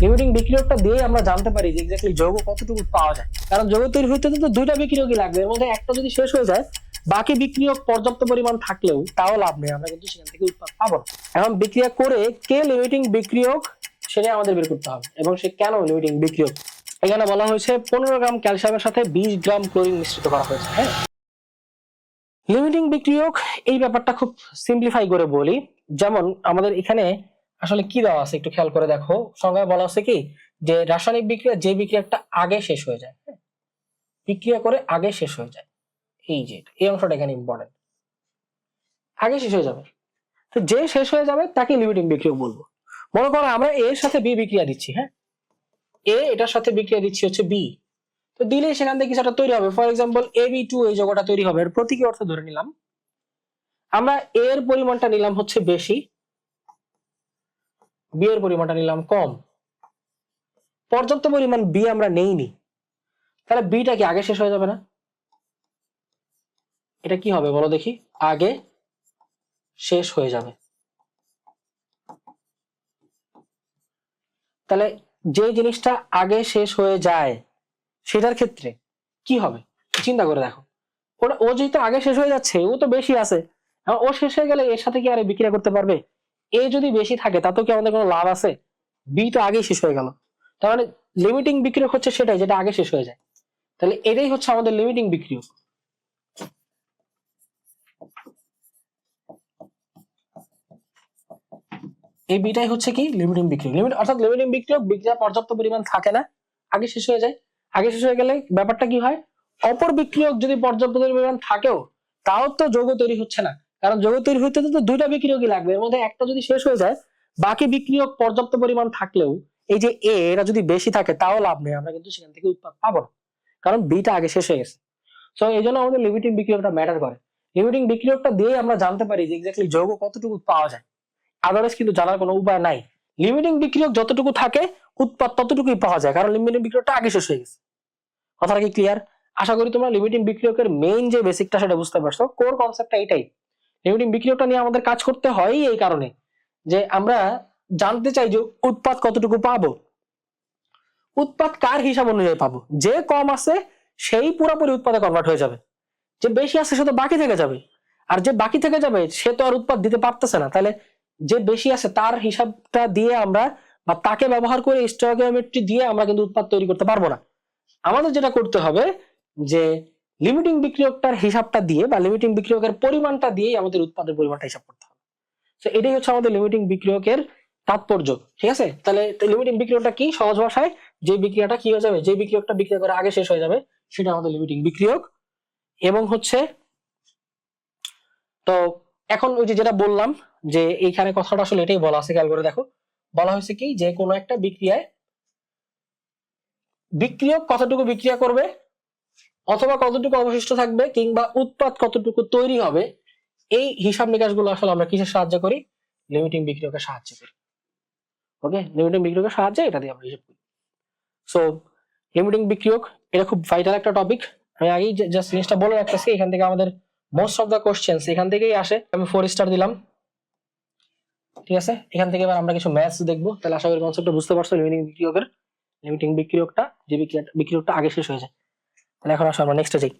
Limiting বিক্রিয়কটা দিয়ে আমরা জানতে পারি যে এক্স্যাক্টলি যৌগ কতটুকু পাওয়া যায়। কারণ যৌগ তৈরি হইতে তো দুইটা বিক্রিয়কই লাগবে, এর মধ্যে একটা যদি শেষ হয়ে যায় বাকি বিক্রিয়ক পর্যাপ্ত পরিমাণ থাকলেও তাও লাভ নেই, আমরা কিন্তু সেখান থেকে উৎপাদ পাবো না। এখন বিক্রিয়া করে কে লিমিটিং বিক্রিয়ক সেটা আমাদের বের করতে হবে এবং সে কেন লিমিটিং বিক্রিয়ক। এখানে বলা হয়েছে 15 গ্রাম ক্যালসিয়ামের সাথে 20 গ্রাম ক্লোরিন মিশ্রিত করা হয়েছে। হ্যাঁ, লিমিটিং বিক্রিয়ক এই ব্যাপারটা খুব সিম্পলিফাই করে বলি। যেমন আমাদের এখানে আসলে কি দেওয়া আছে একটু খেয়াল করে দেখো, সংজ্ঞায় বলা আছে কি যে রাসায়নিক বিক্রিয়া যে বিক্রিয়াটা আগে শেষ হয়ে যায়, বিক্রিয়া করে আগে শেষ হয়ে যায়, এই যে এই অংশটা এখানে ইম্পর্টেন্ট, আগে শেষ হয়ে যাবে। তো যে শেষ হয়ে যাবে তাকে লিমিটিং বিক্রিয়ক বলবো। মনে করো আমরা এ এর সাথে বি বিক্রিয়া দিচ্ছি, হ্যাঁ এ এটার সাথে বিক্রিয়া দিচ্ছি হচ্ছে বি, তো দিলে সেখান থেকে কিছুটা তৈরি হবে। ফর এক্সাম্পল AB2 এই যৌগটা তৈরি হবে, এর প্রতীকী অর্থ ধরে নিলাম আমরা এ এর পরিমাণটা নিলাম হচ্ছে বেশি, বি এর পরিমাণটা নিলাম কম, পর্যাপ্ত পরিমাণ বি আমরা নেইনি, তাহলে বিটা কি আগে শেষ হয়ে যাবে না? এটা কি হবে বলো দেখি, আগে শেষ হয়ে যাবে। তাহলে যে জিনিসটা আগে শেষ হয়ে যায় সেটার ক্ষেত্রে কি হবে চিন্তা করে দেখো, ওটা ও যেহেতু আগে শেষ হয়ে যাচ্ছে ও তো বেশি আছে, ও শেষ হয়ে গেলে এর সাথে কি আর বিক্রিয়া করতে পারবে? এ যদি বেশি থাকে তাতেও কি আমাদের কোনো লাভ আছে? বি তো আগেই শেষ হয়ে গেল, তার মানে লিমিটিং বিক্রিয়ক হচ্ছে সেটাই যেটা আগে শেষ হয়ে যায়। তাহলে এটাই হচ্ছে আমাদের লিমিটিং বিক্রিয়ক। এই বিটাই হচ্ছে কি লিমিটিং বিক্রিয়ক। লিমিট অর্থাৎ লিমিটিং বিক্রিয়ক বিক্রিয়া পর্যাপ্ত পরিমাণ থাকে না, আগে শেষ হয়ে যায়। আগে শেষ হয়ে গেলে ব্যাপারটা কি হয়, অপর বিক্রিয়ক যদি পর্যাপ্ত পরিমাণ থাকেও তাও তো যৌগ তৈরি হচ্ছে না, কারণ যৌগ তৈরি হইতে তো দুইটা বিক্রিয়কই লাগবে, এর মধ্যে একটা যদি শেষ হয়ে যায় বাকি বিক্রিয়ক পর্যাপ্ত পরিমাণ থাকলেও এই যে এ এটা যদি বেশি থাকে তাও লাভ নেই, আমরা কিন্তু সেখান থেকে উৎপাদ পাবো না, কারণ বিটা আগে শেষ হয়ে গেছে। তো এই জন্য আমাদের লিমিটিং বিক্রিয়কটা ম্যাটার করে। লিমিটিং বিক্রিয়কটা দিয়ে আমরা জানতে পারি যে এক্স্যাক্টলি যৌগ কতটুকু পাওয়া যায়, আদারওয়াইজ কিন্তু জানার কোনো উপায় নাই। লিমিটিং বিক্রিয়ক যতটুকু থাকে উৎপাদ ততটুকুই পাওয়া যায়, কারণ লিমিটিং বিক্রিয়কটা আগে শেষ হয়ে গেছে। কথাটা কি ক্লিয়ার? আশা করি তোমরা লিমিটিং বিক্রিয়কের মেইন যে বেসিকটা সেটা বুঝতে পারছো, কোর কনসেপ্টটা এটাই। লিমিটিং বিক্রিয়কটা নিয়ে আমাদের কাজ করতে হয় এই কারণে যে আমরা জানতে চাই যে উৎপাদ কতটুকু পাবো, উৎপাদ কার হিসাব অনুযায়ী পাবো, যে কম আছে সেই পুরোপুরি উৎপাদে কনভার্ট হয়ে যাবে, যে বেশি আছে সে তো বাকি থেকে যাবে, আর যে বাকি থেকে যাবে সে তো আর উৎপাদ দিতে পারতেছে না। তাহলে যে বেশি আছে তার হিসাবটা দিয়ে আমরা বা তাকে ব্যবহার করে স্টয়কিওমেট্রি দিয়ে আমরা কিন্তু উৎপাদ তৈরি করতে পারবো না। আমাদের যেটা করতে হবে যে লিমিটিং বিক্রিয়কটার হিসাবটা দিয়ে বা লিমিটিং বিক্রিয়কের পরিমাণটা দিয়েই আমাদের উৎপাদের পরিমাণটা হিসাব করতে হবে। তো এটাই হচ্ছে আমাদের লিমিটিং বিক্রিয়কের তাৎপর্য। ঠিক আছে, তাহলে লিমিটিং বিক্রিয়কটা কি, সহজ ভাষায় যে বিক্রিয়াটা কি হয়ে যাবে, যে বিক্রিয়কটা বিক্রিয়া করে আগে শেষ হয়ে যাবে সেটা আমাদের লিমিটিং বিক্রিয়ক। এবং হচ্ছে তো এখন ওই যে যেটা বললাম যে এইখানে কথাটা আসলে এটাই বলা আছে, খেয়াল করে দেখো, বলা হয়েছে কি যে কোনো একটা বিক্রিয়ায় বিক্রিয়ক কতটুকু বিক্রিয়া করবে অথবা কতটুকু অবশিষ্ট থাকবে কিংবা উৎপাদ কতটুকু তৈরি হবে, এই হিসাব নিকাশ গুলো আসলে আমরা কিসের সাহায্য করি, লিমিটিং বিক্রিয়কের সাহায্য করি। ওকে, লিমিটিং বিক্রিয়কের সাহায্যে এটা দিয়ে আমরা হিসাব করি। সো লিমিটিং বিক্রিয়ক এটা খুব ভাইটাল একটা টপিক, আমি আগেই জাস্ট জিনিসটা বলে রাখতেছি, এখান থেকে আমাদের মোস্ট অফ দা কোশ্চেন্স এখান থেকেই আসে। আমি 4 স্টার দিলাম। ঠিক আছে, এখান থেকে এবার আমরা কিছু ম্যাথস দেখবো, তাহলে আশা করি কনসেপ্টটা বুঝতে পারছো লিমিটিং বিক্রিয়কের। লিমিটিং বিক্রিয়কটা যে বিক্রিয়কটা আগে শেষ হয়ে যায়। তাহলে এখন আসলে আমরা নেক্সটে যাই।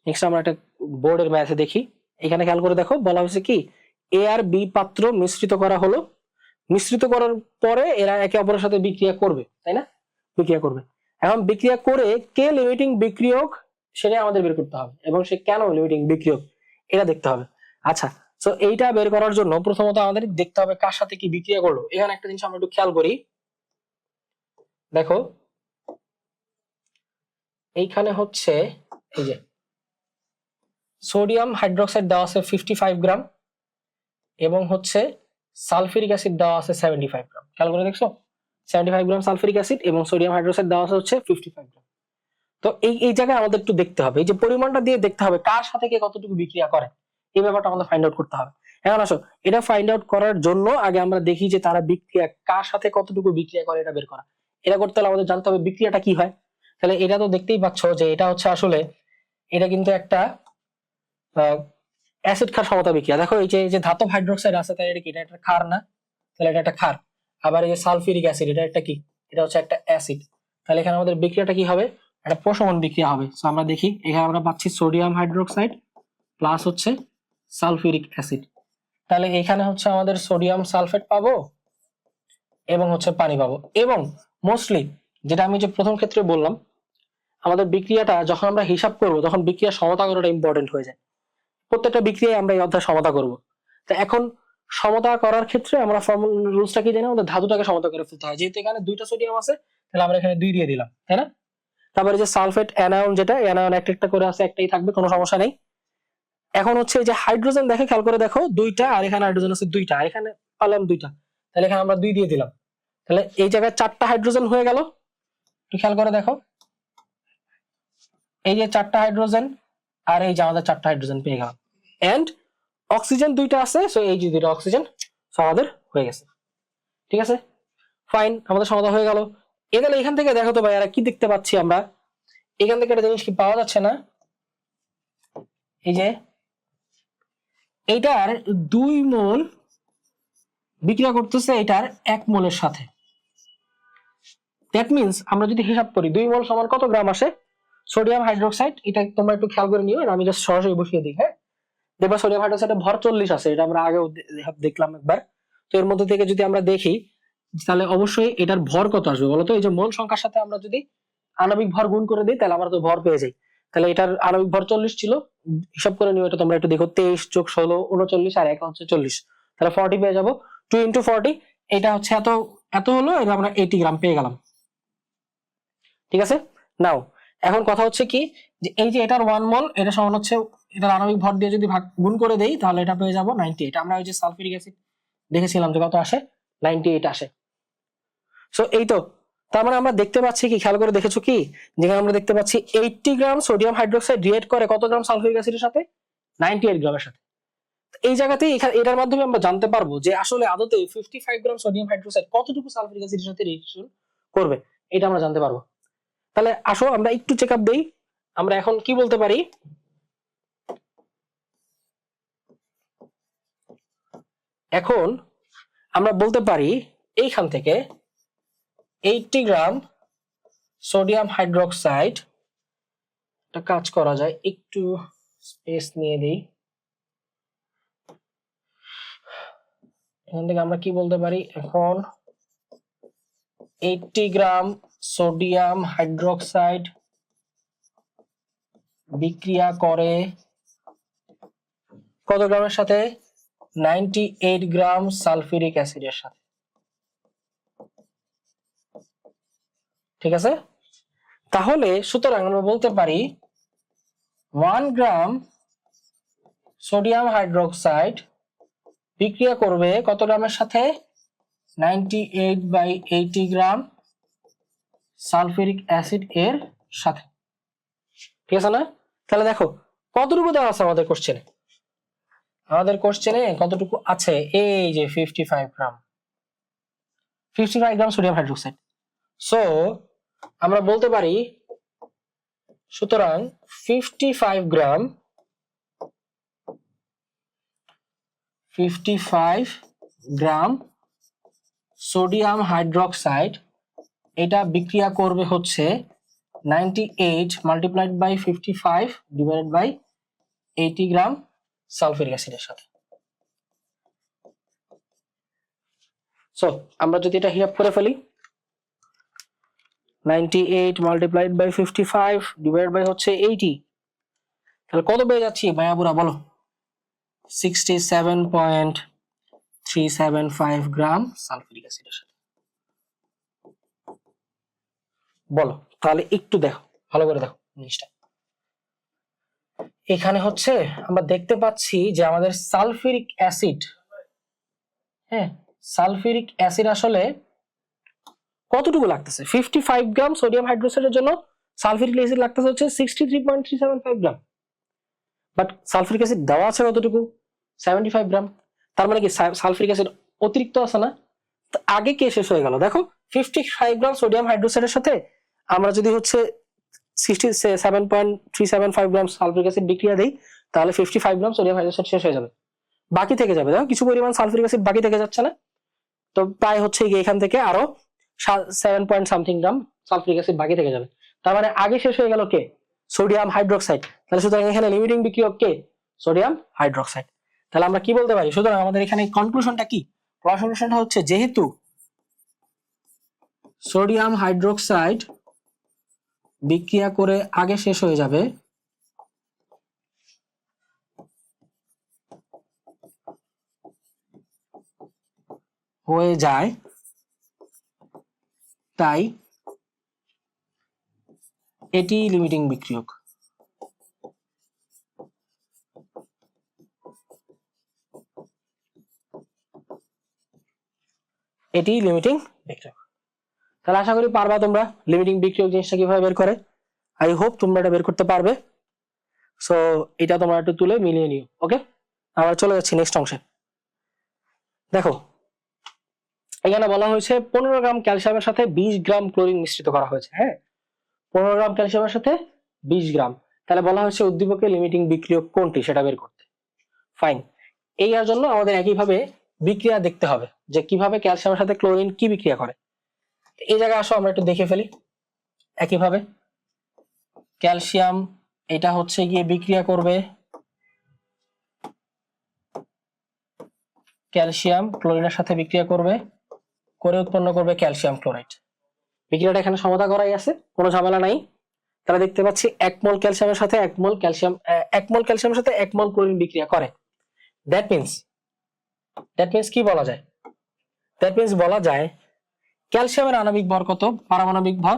নেক্সট আমরা একটা বোর্ডের ম্যাথে দেখি, এখানে খেয়াল করে দেখো বলা হয়েছে কি এ আর বি পাত্র মিশ্রিত করা হলো, মিশ্রিত করার পরে এরা একে অপরের সাথে বিক্রিয়া করবে, তাই না? বিক্রিয়া করবে। এখন বিক্রিয়া করে কে লিমিটিং বিক্রিয়ক সেটা আমাদের বের করতে হবে এবং সে কেন লিমিটিং বিক্রিয়ক এটা দেখতে হবে। আচ্ছা, তো এইটা বের করার জন্য প্রথমত আমাদের দেখতে হবে কার সাথে কি বিক্রিয়া করলো। এখানে একটা জিনিস আমরা একটু খেয়াল করি, দেখো এইখানে হচ্ছে এই যে সোডিয়াম হাইড্রোক্সাইড দেওয়া আছে 55 গ্রাম এবং হচ্ছে সালফিউরিক অ্যাসিড দেওয়া আছে 75 গ্রাম। খেয়াল করে দেখছো 75 গ্রাম সালফিউরিক অ্যাসিড এবং সোডিয়াম হাইড্রোক্সাইড দেওয়া আছে হচ্ছে 55 গ্রাম। তো এই জায়গায় আমাদের একটু দেখতে হবে, এই যে পরিমাণটা দিয়ে দেখতে হবে কার সাথে কে কতটুকু বিক্রিয়া করে, এই ব্যাপারটা আমাদের ফাইন্ড আউট করতে হবে। এখন আসো এটা ফাইন্ড আউট করার জন্য আগে আমরা দেখি যে তারা বিক্রিয়া কার সাথে কতটুকু বিক্রিয়া করে এটা বের করা। এটা করতে হলে আমাদের জানতে হবে বিক্রিয়াটা কি হয়। তাহলে এটা তো দেখতেই পাচ্ছ যে এটা হচ্ছে আসলে এটা কিন্তু একটা অ্যাসিড ক্ষার সমতা বিক্রিয়া। দেখো এই যে ধাতব হাইড্রোক্সাইড আছে তাই এটা কি, এটা একটা ক্ষার না? তাহলে এটা একটা ক্ষার। আবার এই যে সালফিউরিক অ্যাসিড এটা একটা কি, এটা হচ্ছে একটা অ্যাসিড। তাহলে এখানে আমাদের বিক্রিয়াটা কি হবে, একটা প্রশমন বিক্রিয়া হবে। সো আমরা দেখি এখানে আমরা পাচ্ছি সোডিয়াম হাইড্রোক্সাইড প্লাস হচ্ছে সালফিউরিক অ্যাসিড। তাহলে এখানে হচ্ছে আমাদের সোডিয়াম সালফেট পাবো এবং হচ্ছে পানি পাবো। এবং মোস্টলি যেটা আমি যে প্রথম ক্ষেত্রে বললাম, আমাদের বিক্রিয়াটা যখন আমরা হিসাব করব তখন বিক্রিয়া সমতা করাটা ইম্পর্টেন্ট হয়ে যায়। প্রত্যেকটা বিক্রিয়ায় আমরা এই অধ্যায় সমতা করব। তো এখন সমতা করার ক্ষেত্রে আমরা রুলসটা কি জানি, আমাদের ধাতুটাকে সমতা করে ফেলতে হয়। যেহেতু এখানে দুইটা সোডিয়াম আছে তাহলে আমরা এখানে 2 দিয়ে দিলাম, তাই না? তারপরে যে সালফেট অ্যানায়ন, যেটা অ্যানায়ন একটা একটা করে আছে, একটাই থাকবে, কোনো সমস্যা নেই। এখন হচ্ছে এই যে হাইড্রোজেন, দেখে খেয়াল করে দেখো 2টা, আর এখানে হাইড্রোজেন আছে 2টা, আর এখানে পালাম 2টা, তাহলে এখানে আমরা 2 দিয়ে দিলাম। তাহলে এই জায়গায় 4টা হাইড্রোজেন হয়ে গেল। একটু খেয়াল করে দেখো, এই যে 4টা হাইড্রোজেন আর এই যে আমাদের 4টা হাইড্রোজেন পেয়ে গেলাম। এন্ড অক্সিজেন 2টা আছে, সো এই যে 2টা অক্সিজেন আমাদের হয়ে গেছে। ঠিক আছে, ফাইন, আমাদের সমাধান হয়ে গেল। তাহলে এখান থেকে দেখো তো ভাই, আর কি দেখতে পাচ্ছি আমরা, এখান থেকে একটা জিনিস কি পাওয়া যাচ্ছে না, এই যে এইটার 2 মোল বিক্রিয়া করতেছে এটার 1 মোলের সাথে। দ্যাট মিনস আমরা যদি হিসাব করি 2 মোল সমান কত গ্রাম আসে সোডিয়াম হাইড্রোক্সাইড, এটা তোমরা একটু খেয়াল করে নিও, আমি জাস্ট সরাসরি বসিয়ে দিই। হ্যাঁ, দেখবা সোডিয়াম হাইড্রোক্সাইডের ভর 40 আছে, এটা আমরা আগেও দেখলাম একবার। তো এর মধ্যে থেকে যদি আমরা দেখি তাহলে অবশ্যই এটার ভর কত আসবে বলতো। এই যে মোল সংখ্যার সাথে আমরা যদি আণবিক ভর গুণ করে দিই তাহলে আমরা তো ভর পেয়ে যাই। তাহলে এটার আণবিক ভর 40 ছিল, হিসাব করে নিও এটা তোমরা একটু দেখো, 23 যোগ 16 39, আর 1 হচ্ছে 40, তাহলে 40 পেয়ে যাবো। 2 × 40, এটা হচ্ছে এত এত হলো, এটা আমরা 80 গ্রাম পেয়ে গেলাম। ঠিক আছে, নাও এখন কথা হচ্ছে কি, যে এই যে এটার 1 মোল, এটা সমান হচ্ছে এটার আণবিক ভর দিয়ে যদি গুণ করে দেই তাহলে এটা পেয়ে যাবো 98। আমরা ওই যে সালফিউরিক অ্যাসিড দেখেছিলাম যে কত আসে, 98 আসে। সো এই তো, তার মানে আমরা দেখতে পাচ্ছি কি, খেয়াল করে দেখেছো কি, যেখানে আমরা দেখতে পাচ্ছি 80 গ্রাম সোডিয়াম হাইড্রোক্সাইড রিয়েক্ট করে কত গ্রাম সালফিউরিক অ্যাসিডের সাথে, 98 গ্রামের সাথে। এই জায়গাতেই এটার মাধ্যমে আমরা জানতে পারবো যে আসলে আদতে 55 গ্রাম সোডিয়াম হাইড্রোক্সাইড কতটুকু সালফিউরিক অ্যাসিডের সাথে রিঅ্যাকশন করবে, এটা আমরা জানতে পারবো। তাহলে আসো আমরা একটু চেক আপ দেই। আমরা এখন কি বলতে পারি, এখন আমরা বলতে পারি এইখান থেকে 80 গ্রাম সোডিয়াম হাইড্রোক্সাইড, একটা কাজ করা যায়, একটু স্পেস নিয়ে দিই। এখান থেকে আমরা কি বলতে পারি, এখন 80 গ্রাম সোডিয়াম হাইড্রোক্সাইড বিক্রিয়া করে কত গ্রামের সাথে, 98 গ্রাম সালফিউরিক অ্যাসিডের সাথে। ঠিক আছে, তাহলে সুতরাং আমরা বলতে পারি 1 গ্রাম সোডিয়াম হাইড্রোক্সাইড বিক্রিয়া করবে কত গ্রামের সাথে, 98/80 গ্রাম সালফিউরিক অ্যাসিড এর সাথে। ঠিক আছে না? তাহলে দেখো কতটুকু দেওয়া আছে আমাদের কোশ্চেনে, কতটুকু আছে, এই যে 55 গ্রাম সোডিয়াম হাইড্রোক্সাইড। সো আমরা বলতে পারি, সুতরাং 55 গ্রাম সোডিয়াম হাইড্রোক্সাইড এটা বিক্রিয়া করবে হচ্ছে 98 multiplied by 55 divided by 80 gram sulphuric অ্যাসিডের সাথে। সো আমরা যদি এটা হিসাব করে ফেলি, 98 মাল্টিপ্লাইড বাই 55 ডিভাইডেড বাই হচ্ছে 80, তাহলে কত পেয়ে যাচ্ছি ভাইয়া বুড়া বলো, 67.375 গ্রাম সালফিউরিক অ্যাসিডের সাথে। বলো তাহলে একটু দেখো, ভালো করে দেখো জিনিসটা। এখানে হচ্ছে আমরা দেখতে পাচ্ছি যে আমাদের সালফিউরিক অ্যাসিড, হ্যাঁ সালফিউরিক অ্যাসিড আসলে কতটুকু লাগতেছে, 55 গ্রাম সোডিয়াম হাইড্রোক্সাইডের জন্য সালফিউরিক অ্যাসিড লাগতেছে হচ্ছে 63.375 গ্রাম, বাট সালফিউরিক অ্যাসিড দেওয়া আছে কতটুকু, 75 গ্রাম। তার মানে কি সালফিউরিক অ্যাসিড অতিরিক্ত আছে না, আগে কে শেষ হয়ে গেল, দেখো 55 গ্রাম সোডিয়াম হাইড্রোক্সাইডের সাথে আমরা যদি হচ্ছে 67.375 গ্রাম সালফিউরিক অ্যাসিড বিক্রিয়া দেই তাহলে 55 গ্রাম সোডিয়াম হাইড্রোক্সাইড শেষ হয়ে যাবে, বাকি থেকে যাবে, দেখো কিছু পরিমাণ সালফিউরিক অ্যাসিড বাকি থেকে যাচ্ছে না। তো প্রায় হচ্ছে এখান থেকে আরো 7 পয়েন্ট সামথিং গ্রাম সালফিউরিক অ্যাসিড বাকি থেকে যাবে। তার মানে আগে শেষ হয়ে গেল কে? Sodium hydroxide. তাহলে সুতরাং এখানে লিমিটিং বিক্রিয়ক কে? Sodium hydroxide. তাহলে আমরা কি বলতে পারি? সুতরাং আমাদের এখানে কনক্লুশনটা কি? কনক্লুশনটা হচ্ছে যেহেতু সোডিয়াম হাইড্রোক্সাইড বিক্রিয়া করে আগে শেষ হয়ে যাবে, তাই এটি লিমিটিং বিক্রিয়ক। এটি লিমিটিং বিক্রিয়ক। তাহলে আশা করি পারবা তোমরা লিমিটিং বিক্রিয়ক জিনিসটা কিভাবে বের করে। আই হোপ তোমরা এটা বের করতে পারবে। সো এটা তোমরা একটু তুলে মিলিয়ে নিও। ওকে, আমরা চলে যাচ্ছি নেক্সট অংশে। দেখো এখানে বলা হয়েছে 15 গ্রাম ক্যালসিয়ামের সাথে 20 গ্রাম ক্লোরিন মিশ্রিত করা হয়েছে। হ্যাঁ, 15 গ্রাম ক্যালসিয়ামের সাথে 20 গ্রাম। তাহলে বলা হয়েছে উদ্দীপকের লিমিটিং বিক্রিয়ক কোনটি সেটা বের করতে। ফাইন, এর জন্য আমাদের একইভাবে বিক্রিয়া দেখতে হবে যে কিভাবে ক্যালসিয়ামের সাথে ক্লোরিন কি বিক্রিয়া করে। এই জায়গায় আসো আমরা একটু দেখে ফেলি। একইভাবে ক্যালসিয়াম এটা হচ্ছে গিয়ে বিক্রিয়া করবে, ক্যালসিয়াম ক্লোরিনের সাথে বিক্রিয়া করবে, করে উৎপন্ন করবে ক্যালসিয়াম ক্লোরাইড। বিক্রিয়াটা এখানে সমতা করাই আছে, কোনো ঝামেলা নাই। তাহলে দেখতে পাচ্ছি 1 মোল ক্যালসিয়ামের সাথে 1 মোল ক্যালসিয়ামের সাথে 1 মোল ক্লোরিন বিক্রিয়া করে। দ্যাট মিন্স কি বলা যায়? দ্যাট মিন্স বলা যায় ক্যালসিয়ামের আণবিক ভর কত? পারমাণবিক ভর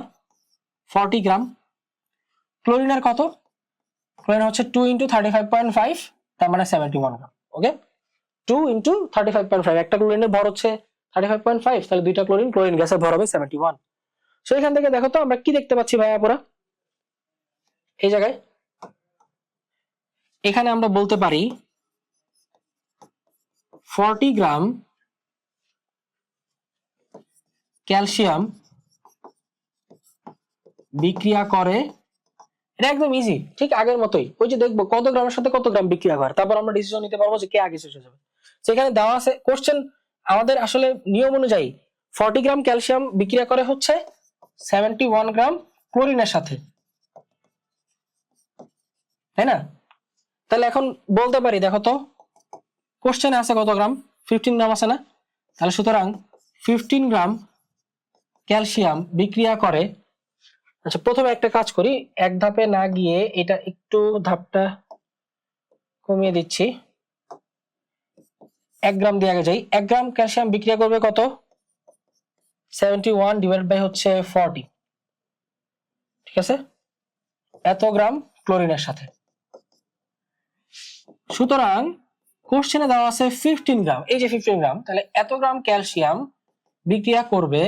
40 গ্রাম। ক্লোরিনের কত? ক্লোরিন হচ্ছে 2 × 35.5, তার মানে 71 গ্রাম। ওকে, 2 × 35.5, একটা ক্লোরিনের ভর হচ্ছে 35.5, তাহলে দুইটা ক্লোরিন গ্যাসের ভর হবে 71। সো এখান থেকে দেখো তো আমরা কি দেখতে পাচ্ছি ভাইয়া পুরা এই জায়গায়। এখানে আমরা বলতে পারি 40 গ্রাম ক্যালসিয়াম বিক্রিয়া করে, এটা একদম ইজি, ঠিক আগের মতোই। ওই যে দেখবো কত গ্রামের সাথে কত গ্রাম বিক্রিয়া করে, তারপর আমরা ডিসিশন নিতে পারবো যে কে আগে শেষ হয়ে যাবে। সেখানে দেওয়া আছে কোশ্চেন আমাদের আসলে নিয়ম অনুযায়ী 40 গ্রাম ক্যালসিয়াম বিক্রিয়া করে হচ্ছে 71 গ্রাম ক্লোরিনের সাথে, তাই না? তাহলে এখন বলতে পারি দেখো তো কোশ্চেনে আছে কত গ্রাম? 15 গ্রাম আছে না? তাহলে সুতরাং 15 গ্রাম ক্যালসিয়াম বিক্রিয়া করে। আচ্ছা, প্রথমে একটা কাজ করি, এক ধাপে না গিয়ে এটা একটু ধাপটা কমিয়ে দিচ্ছি। 1 গ্রাম দিয়ে আগে যাই। 1 গ্রাম ক্যালসিয়াম বিক্রিয়া করবে কত? 71 ডিভাইড বাই হচ্ছে 40, ঠিক আছে? এত গ্রাম ক্লোরিনের সাথে। সুতরাং কোশ্চেনে দেওয়া আছে 15 গ্রাম, এই যে 15 গ্রাম, তাহলে এত গ্রাম ক্যালসিয়াম বিক্রিয়া করবে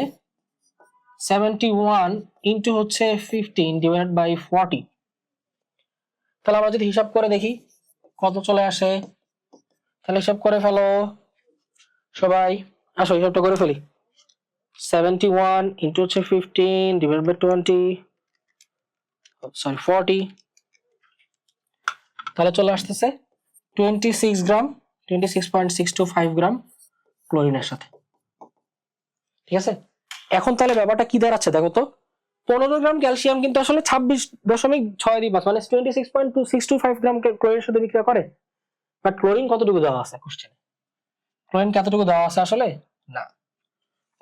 71 ইন্টু হচ্ছে 15 ডিভাইড বাই 40। তাহলে আমরা যদি হিসাব করে দেখি কত চলে আসে, তাহলে হিসাব করে ফেলো সবাই, আসো হিসাবটা করে ফেলি। 71 ইন্টু হচ্ছে 15 ডিভাইড বাই 40, তাহলে চলে আসতেছে 26 গ্রাম, 26.625 গ্রাম ক্লোরিনের সাথে, ঠিক আছে? এখন তাহলে ব্যাপারটা কি দাঁড়াচ্ছে দেখো তো, 15 গ্রাম ক্যালসিয়াম কিন্তু আসলে 26.625 মানে 26.625 গ্রাম ক্লোরিনের সাথে বিক্রিয়া করে। বাট ক্লোরিন কতটুকু দেওয়া আছে কোশ্চেনে? ক্লোরিন কতটুকু দেওয়া আছে আসলে? না,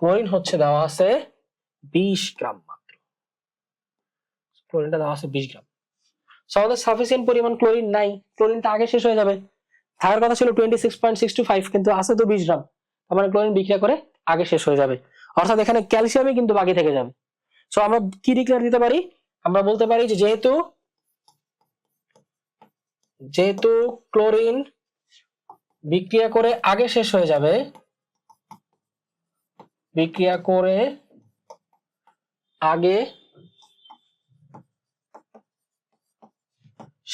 ক্লোরিন হচ্ছে দেওয়া আছে 20 গ্রাম মাত্র। ক্লোরিনটা দেওয়া আছে 20 গ্রাম। সো আমাদের সাফিসিয়েন্ট পরিমাণ ক্লোরিন নাই, ক্লোরিনটা আগে শেষ হয়ে যাবে। থাকার কথা ছিল 26.625, কিন্তু আছে তো 20 গ্রাম, তার মানে ক্লোরিন বিক্রিয়া করে আগে শেষ হয়ে যাবে। অর্থাৎ এখানে ক্যালসিয়ামই কিন্তু বাকি থেকে যাবে। সো আমরা কি ডিক্লেয়ার দিতে পারি? আমরা বলতে পারি যে যেহেতু ক্লোরিন বিক্রিয়া করে আগে শেষ হয়ে যাবে, বিক্রিয়া করে আগে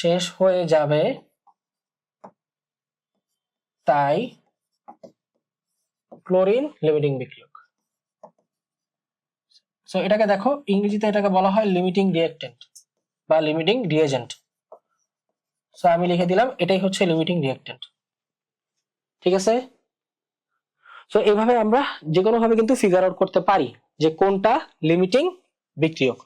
শেষ হয়ে যাবে, তাই ক্লোরিন লিমিটিং বিক্রিয়ক। সো এটাকে দেখো ইংরেজিতে এটাকে বলা হয় লিমিটিং রিঅ্যাকট্যান্ট বা লিমিটিং রিএজেন্ট। সো আমি লিখে দিলাম এটাই হচ্ছে লিমিটিং রিঅ্যাকট্যান্ট, ঠিক আছে? সো এইভাবে আমরা যে কোনো ভাবে কিন্তু ফিগার আউট করতে পারি যে কোনটা লিমিটিং বিক্রিয়ক।